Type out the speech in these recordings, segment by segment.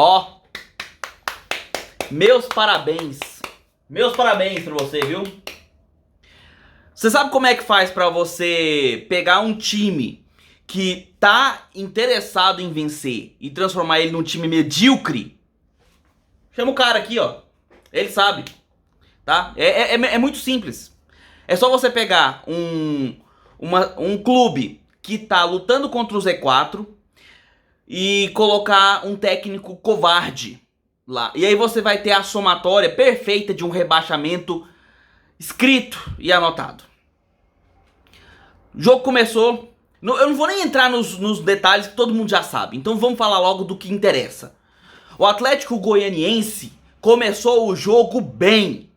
Ó, meus parabéns. Meus parabéns pra você, viu? Você sabe como é que faz pra você pegar um time que tá interessado em vencer e transformar ele num time medíocre? Chama o cara aqui, ó. Ele sabe, tá? É muito simples. É só você pegar um clube que tá lutando contra o Z4 e colocar um técnico covarde lá. E aí você vai ter a somatória perfeita de um rebaixamento escrito e anotado. O jogo começou. Eu não vou nem entrar nos detalhes que todo mundo já sabe. Então vamos falar logo do que interessa. O Atlético Goianiense começou o jogo bem.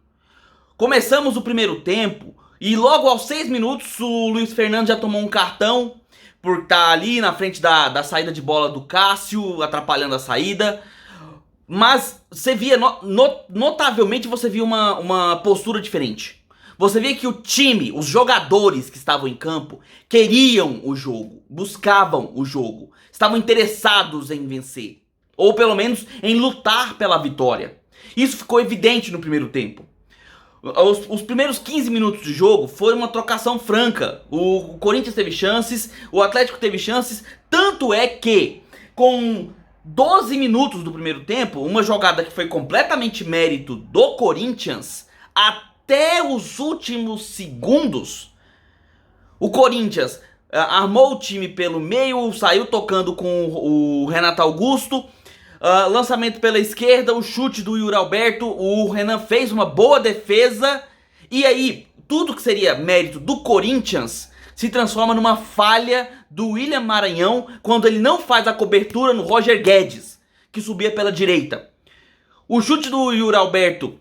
Começamos o primeiro tempo e logo aos 6 minutos o Luiz Fernando já tomou um cartão por estar ali na frente da saída de bola do Cássio, atrapalhando a saída. Mas você via, notavelmente você via uma postura diferente. Você via que o time, os jogadores que estavam em campo, queriam o jogo, buscavam o jogo, estavam interessados em vencer. Ou pelo menos em lutar pela vitória. Isso ficou evidente no primeiro tempo. Os primeiros 15 minutos de jogo foi uma trocação franca. O Corinthians teve chances, o Atlético teve chances. Tanto é que, com 12 minutos do primeiro tempo, uma jogada que foi completamente mérito do Corinthians, até os últimos segundos, o Corinthians armou o time pelo meio, saiu tocando com o Renato Augusto. Lançamento pela esquerda, o chute do Yuri Alberto, o Renan fez uma boa defesa, e aí tudo que seria mérito do Corinthians se transforma numa falha do William Maranhão quando ele não faz a cobertura no Roger Guedes, que subia pela direita. O chute do Yuri Alberto,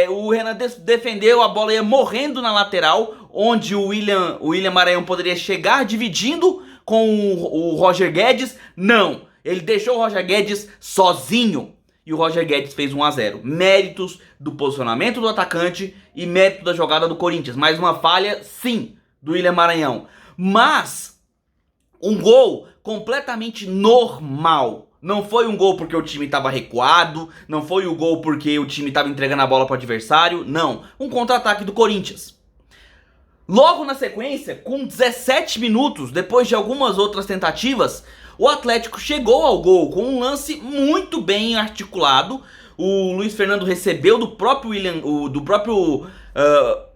o Renan defendeu, a bola ia morrendo na lateral, onde o William Maranhão poderia chegar dividindo com o Roger Guedes. Não! Ele deixou o Roger Guedes sozinho e o Roger Guedes fez 1 a 0. Méritos do posicionamento do atacante e mérito da jogada do Corinthians. Mais uma falha, sim, do William Maranhão. Mas um gol completamente normal. Não foi um gol porque o time estava recuado, não foi um gol porque o time estava entregando a bola para o adversário, não. Um contra-ataque do Corinthians. Logo na sequência, com 17 minutos, depois de algumas outras tentativas, o Atlético chegou ao gol com um lance muito bem articulado. O Luiz Fernando recebeu do próprio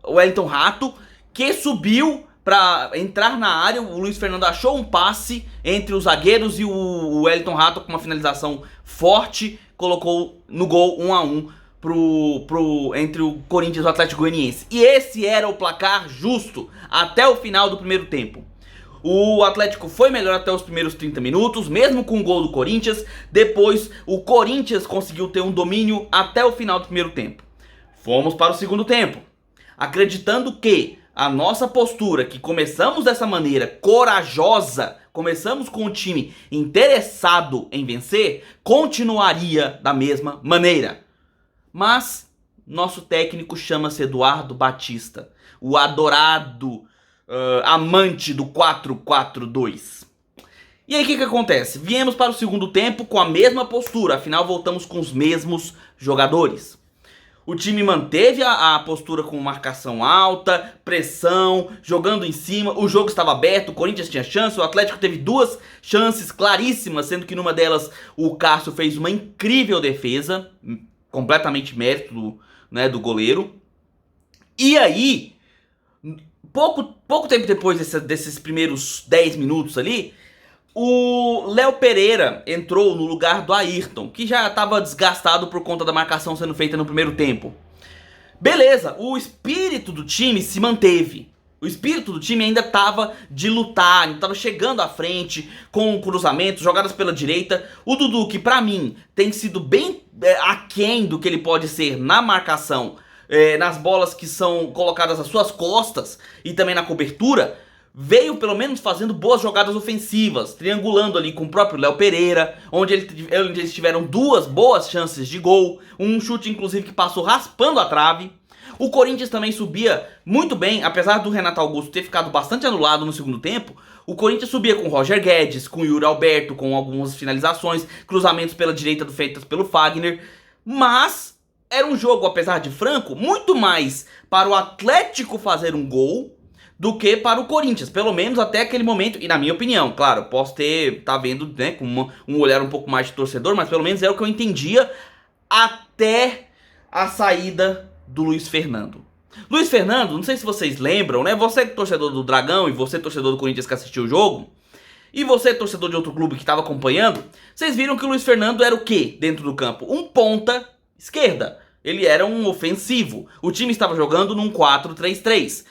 Wellington Rato, que subiu para entrar na área. O Luiz Fernando achou um passe entre os zagueiros e o Wellington Rato com uma finalização forte, colocou no gol 1 a 1 entre o Corinthians e o Atlético Goianiense. E esse era o placar justo até o final do primeiro tempo. O Atlético foi melhor até os primeiros 30 minutos, mesmo com o gol do Corinthians. Depois o Corinthians conseguiu ter um domínio até o final do primeiro tempo. Fomos para o segundo tempo, acreditando que a nossa postura, que começamos dessa maneira corajosa, começamos com o time interessado em vencer, continuaria da mesma maneira. Mas nosso técnico chama-se Eduardo Batista, o adorado amante do 4-4-2. E aí o que acontece? Viemos para o segundo tempo com a mesma postura, afinal voltamos com os mesmos jogadores. O time manteve a postura com marcação alta, pressão, jogando em cima, o jogo estava aberto, o Corinthians tinha chance, o Atlético teve 2 chances claríssimas, sendo que numa delas o Cássio fez uma incrível defesa, completamente mérito do goleiro. E aí, pouco tempo depois desses primeiros 10 minutos ali, o Léo Pereira entrou no lugar do Ayrton, que já estava desgastado por conta da marcação sendo feita no primeiro tempo. Beleza, o espírito do time se manteve. O espírito do time ainda estava de lutar, ainda estava chegando à frente, com cruzamentos, jogadas pela direita. O Dudu, que pra mim tem sido bem aquém do que ele pode ser na marcação, nas bolas que são colocadas às suas costas e também na cobertura, veio pelo menos fazendo boas jogadas ofensivas, triangulando ali com o próprio Léo Pereira, onde eles tiveram 2 boas chances de gol, um chute inclusive que passou raspando a trave. O Corinthians também subia muito bem, apesar do Renato Augusto ter ficado bastante anulado no segundo tempo. O Corinthians subia com o Roger Guedes, com o Yuri Alberto, com algumas finalizações, cruzamentos pela direita feitos pelo Fagner. Mas era um jogo, apesar de franco, muito mais para o Atlético fazer um gol do que para o Corinthians, pelo menos até aquele momento, e na minha opinião, claro, posso tá vendo, né, com um olhar um pouco mais de torcedor, mas pelo menos é o que eu entendia até a saída do Luiz Fernando. Luiz Fernando, não sei se vocês lembram, né, você que é torcedor do Dragão e você torcedor do Corinthians que assistiu o jogo, e você torcedor de outro clube que estava acompanhando, vocês viram que o Luiz Fernando era o quê dentro do campo? Um ponta esquerda, ele era um ofensivo, o time estava jogando num 4-3-3.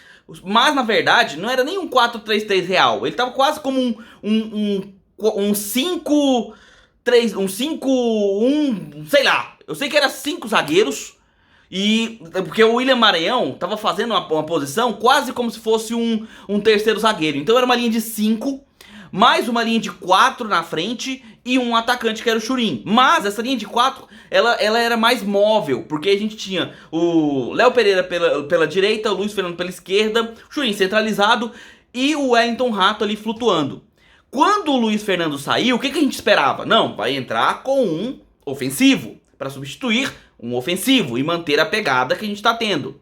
Mas, na verdade, não era nem um 4-3-3 real. Ele tava quase como um 5-3... Um 5-1... Sei lá. Eu sei que era 5 zagueiros. E... Porque o William Maranhão tava fazendo uma posição quase como se fosse um terceiro zagueiro. Então era uma linha de 5, mais uma linha de 4 na frente e um atacante que era o Churin. Mas essa linha de 4, ela era mais móvel, porque a gente tinha o Léo Pereira pela direita, o Luiz Fernando pela esquerda, o Churin centralizado e o Wellington Rato ali flutuando. Quando o Luiz Fernando saiu, o que a gente esperava? Não, vai entrar com um ofensivo, para substituir um ofensivo e manter a pegada que a gente está tendo.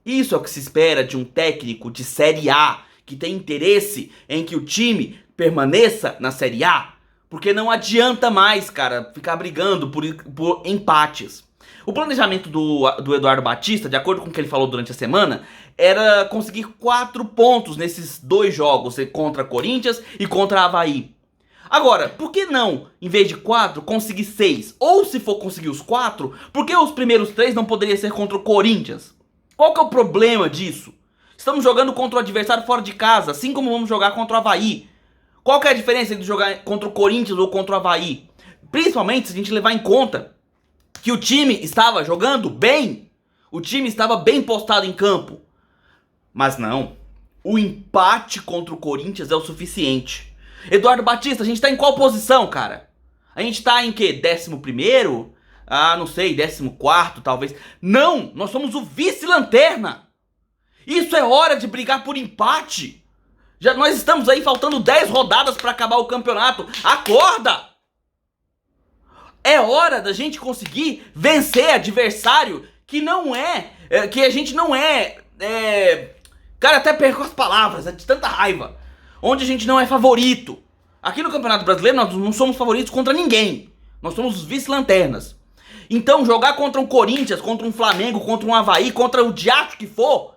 Isso é o que se espera de um técnico de Série A, que tem interesse em que o time permaneça na Série A. Porque não adianta mais, cara, ficar brigando por empates. O planejamento do Eduardo Batista, de acordo com o que ele falou durante a semana, era conseguir 4 pontos nesses 2 jogos, contra Corinthians e contra Avaí. Agora, por que não, em vez de 4, conseguir 6? Ou se for conseguir os 4, por que os primeiros 3 não poderiam ser contra o Corinthians? Qual que é o problema disso? Estamos jogando contra o adversário fora de casa, assim como vamos jogar contra o Avaí. Qual que é a diferença entre jogar contra o Corinthians ou contra o Avaí? Principalmente se a gente levar em conta que o time estava jogando bem. O time estava bem postado em campo. Mas não. O empate contra o Corinthians é o suficiente. Eduardo Batista, a gente tá em qual posição, cara? A gente tá em quê? 11º? Ah, não sei, 14º talvez. Não, nós somos o vice-lanterna. Isso é hora de brigar por empate. Já nós estamos aí faltando 10 rodadas para acabar o campeonato. Acorda! É hora da gente conseguir vencer adversário que não que a gente não cara, até perco as palavras, é de tanta raiva. Onde a gente não é favorito. Aqui no Campeonato Brasileiro nós não somos favoritos contra ninguém. Nós somos os vice-lanternas. Então jogar contra um Corinthians, contra um Flamengo, contra um Avaí, contra o diacho que for,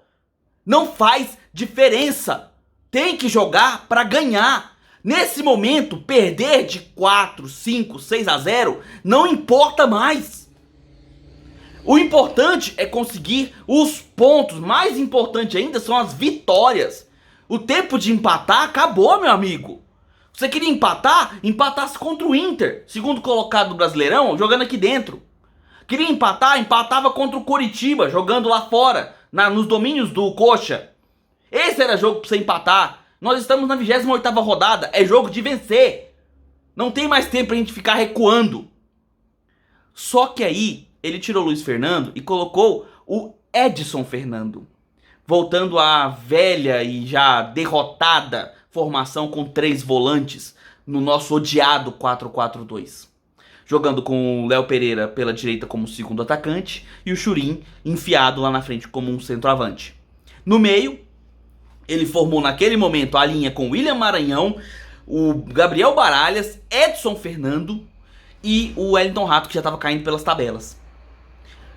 não faz diferença. Tem que jogar para ganhar. Nesse momento, perder de 4, 5, 6-0 não importa mais. O importante é conseguir os pontos. Mais importante ainda são as vitórias. O tempo de empatar acabou, meu amigo. Você queria empatar? Empatasse contra o Inter, segundo colocado do Brasileirão, jogando aqui dentro. Queria empatar? Empatava contra o Coritiba, jogando lá fora, nos domínios do Coxa. Esse era jogo pra você empatar. Nós estamos na 28ª rodada. É jogo de vencer. Não tem mais tempo pra gente ficar recuando. Só que aí, ele tirou o Luiz Fernando e colocou o Edson Fernando. Voltando à velha e já derrotada formação com 3 volantes no nosso odiado 4-4-2. Jogando com o Léo Pereira pela direita como segundo atacante e o Churin enfiado lá na frente como um centroavante. No meio, ele formou naquele momento a linha com William Maranhão, o Gabriel Baralhas, Edson Fernando e o Wellington Rato, que já estava caindo pelas tabelas.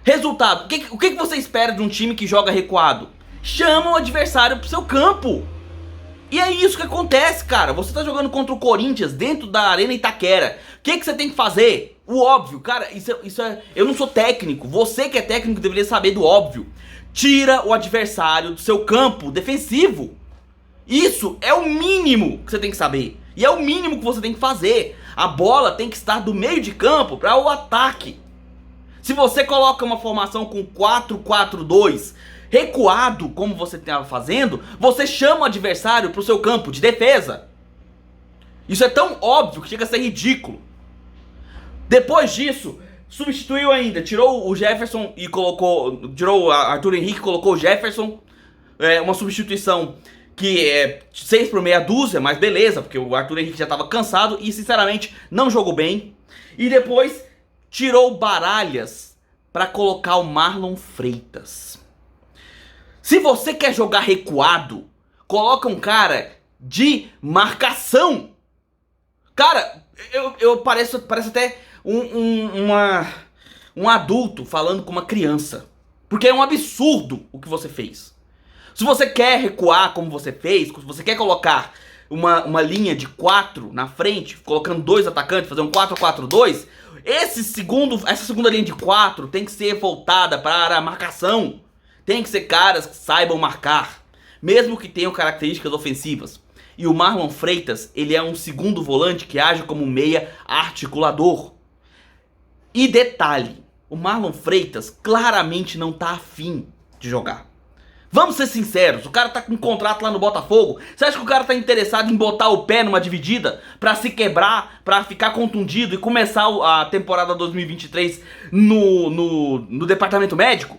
Resultado, o que você espera de um time que joga recuado? Chama o adversário pro seu campo. E é isso que acontece, cara. Você tá jogando contra o Corinthians dentro da Arena Itaquera. O que você tem que fazer? O óbvio, cara, isso é... Eu não sou técnico. Você que é técnico deveria saber do óbvio. Tira o adversário do seu campo defensivo. Isso é o mínimo que você tem que saber. E é o mínimo que você tem que fazer. A bola tem que estar do meio de campo para o ataque. Se você coloca uma formação com 4-4-2 recuado, como você estava fazendo, você chama o adversário para o seu campo de defesa. Isso é tão óbvio que chega a ser ridículo. Depois disso, substituiu ainda, tirou o Jefferson e colocou, tirou o Arthur Henrique e colocou o Jefferson, uma substituição que é 6 por meia dúzia, mas beleza, porque o Arthur Henrique já estava cansado e sinceramente não jogou bem. E depois tirou o Baralhas para colocar o Marlon Freitas. Se você quer jogar recuado, coloca um cara de marcação. Cara, eu pareço até um adulto falando com uma criança. Porque é um absurdo o que você fez. Se você quer recuar como você fez, se você quer colocar uma linha de 4 na frente, colocando 2 atacantes, fazer um 4-4-2, essa segunda linha de 4 tem que ser voltada para a marcação. Tem que ser caras que saibam marcar, mesmo que tenham características ofensivas. E o Marlon Freitas, ele é um segundo volante que age como meia articulador. E detalhe, o Marlon Freitas claramente não tá afim de jogar. Vamos ser sinceros, o cara tá com um contrato lá no Botafogo. Você acha que o cara tá interessado em botar o pé numa dividida pra se quebrar, pra ficar contundido e começar a temporada 2023 no departamento médico?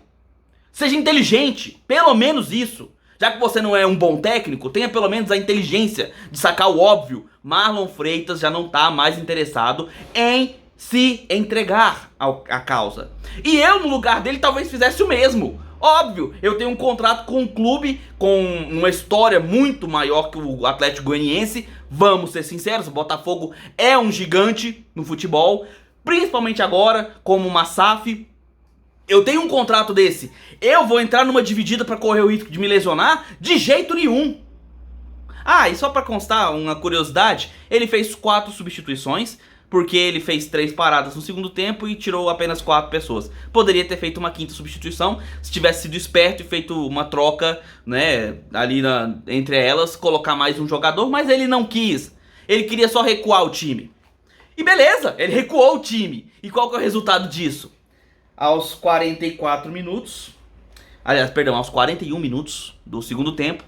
Seja inteligente, pelo menos isso. Já que você não é um bom técnico, tenha pelo menos a inteligência de sacar o óbvio. Marlon Freitas já não tá mais interessado em se entregar à causa. E eu, no lugar dele, talvez fizesse o mesmo. Óbvio, eu tenho um contrato com um clube com uma história muito maior que o Atlético Goianiense. Vamos ser sinceros, o Botafogo é um gigante no futebol, principalmente agora, como uma SAF. Eu tenho um contrato desse. Eu vou entrar numa dividida para correr o risco de me lesionar? De jeito nenhum. Ah, e só para constar uma curiosidade, ele fez 4 substituições, porque ele fez 3 paradas no segundo tempo e tirou apenas 4 pessoas. Poderia ter feito uma 5ª substituição, se tivesse sido esperto e feito uma troca, né, ali entre elas, colocar mais um jogador, mas ele não quis. Ele queria só recuar o time. E beleza, ele recuou o time. E qual que é o resultado disso? Aos 44 minutos, aliás, perdão, aos 41 minutos do segundo tempo,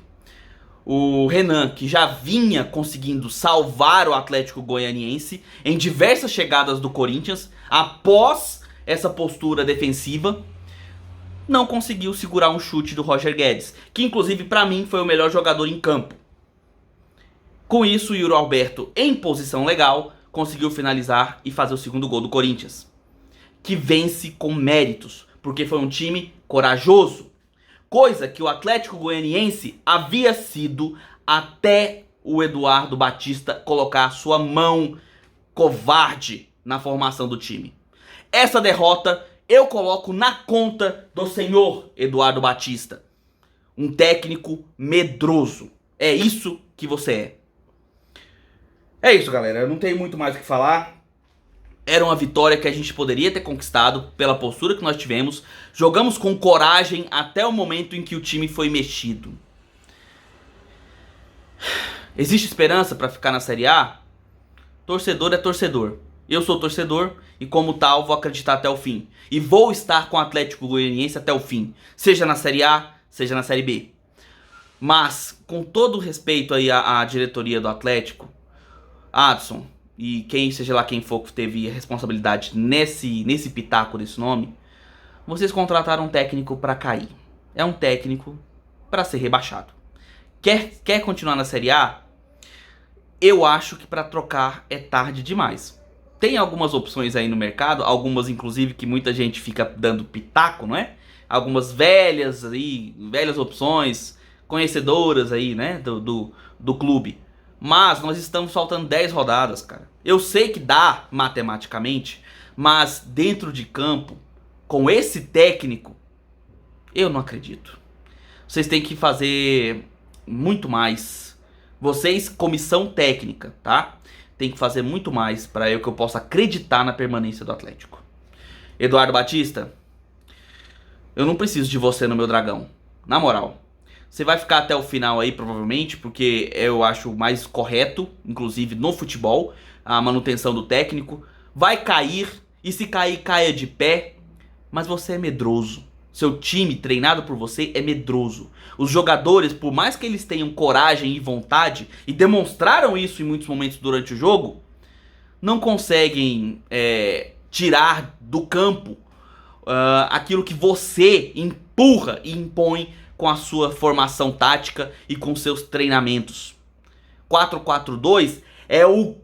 o Renan, que já vinha conseguindo salvar o Atlético Goianiense em diversas chegadas do Corinthians, após essa postura defensiva, não conseguiu segurar um chute do Roger Guedes, que inclusive para mim foi o melhor jogador em campo. Com isso, o Yuri Alberto, em posição legal, conseguiu finalizar e fazer o segundo gol do Corinthians, que vence com méritos, porque foi um time corajoso. Coisa que o Atlético Goianiense havia sido até o Eduardo Batista colocar sua mão covarde na formação do time. Essa derrota eu coloco na conta do senhor Eduardo Batista. Um técnico medroso. É isso que você é. É isso, galera. Eu não tenho muito mais o que falar. Era uma vitória que a gente poderia ter conquistado pela postura que nós tivemos. Jogamos com coragem até o momento em que o time foi mexido. Existe esperança para ficar na Série A? Torcedor é torcedor. Eu sou torcedor e, como tal, vou acreditar até o fim. E vou estar com o Atlético Goianiense até o fim. Seja na Série A, seja na Série B. Mas, com todo o respeito aí à diretoria do Atlético, Adson, e quem seja lá quem for que teve responsabilidade nesse pitaco desse nome, vocês contrataram um técnico para cair. É um técnico para ser rebaixado. Quer continuar na Série A? Eu acho que para trocar é tarde demais. Tem algumas opções aí no mercado, algumas inclusive que muita gente fica dando pitaco, não é? Algumas velhas opções, conhecedoras aí, né, do clube. Mas nós estamos faltando 10 rodadas, cara. Eu sei que dá matematicamente, mas dentro de campo, com esse técnico, eu não acredito. Vocês têm que fazer muito mais. Vocês, comissão técnica, tá? Tem que fazer muito mais para que eu possa acreditar na permanência do Atlético. Eduardo Batista, eu não preciso de você no meu dragão. Na moral. Você vai ficar até o final aí, provavelmente, porque eu acho mais correto, inclusive no futebol, a manutenção do técnico. Vai cair, e se cair, caia de pé. Mas você é medroso. Seu time, treinado por você, é medroso. Os jogadores, por mais que eles tenham coragem e vontade, e demonstraram isso em muitos momentos durante o jogo, não conseguem tirar do campo, aquilo que você empurra e impõe com a sua formação tática e com seus treinamentos. 4-4-2 é o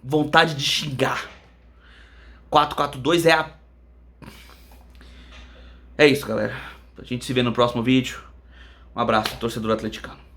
vontade de xingar. 4-4-2 é a... É isso, galera. A gente se vê no próximo vídeo. Um abraço, torcedor atleticano.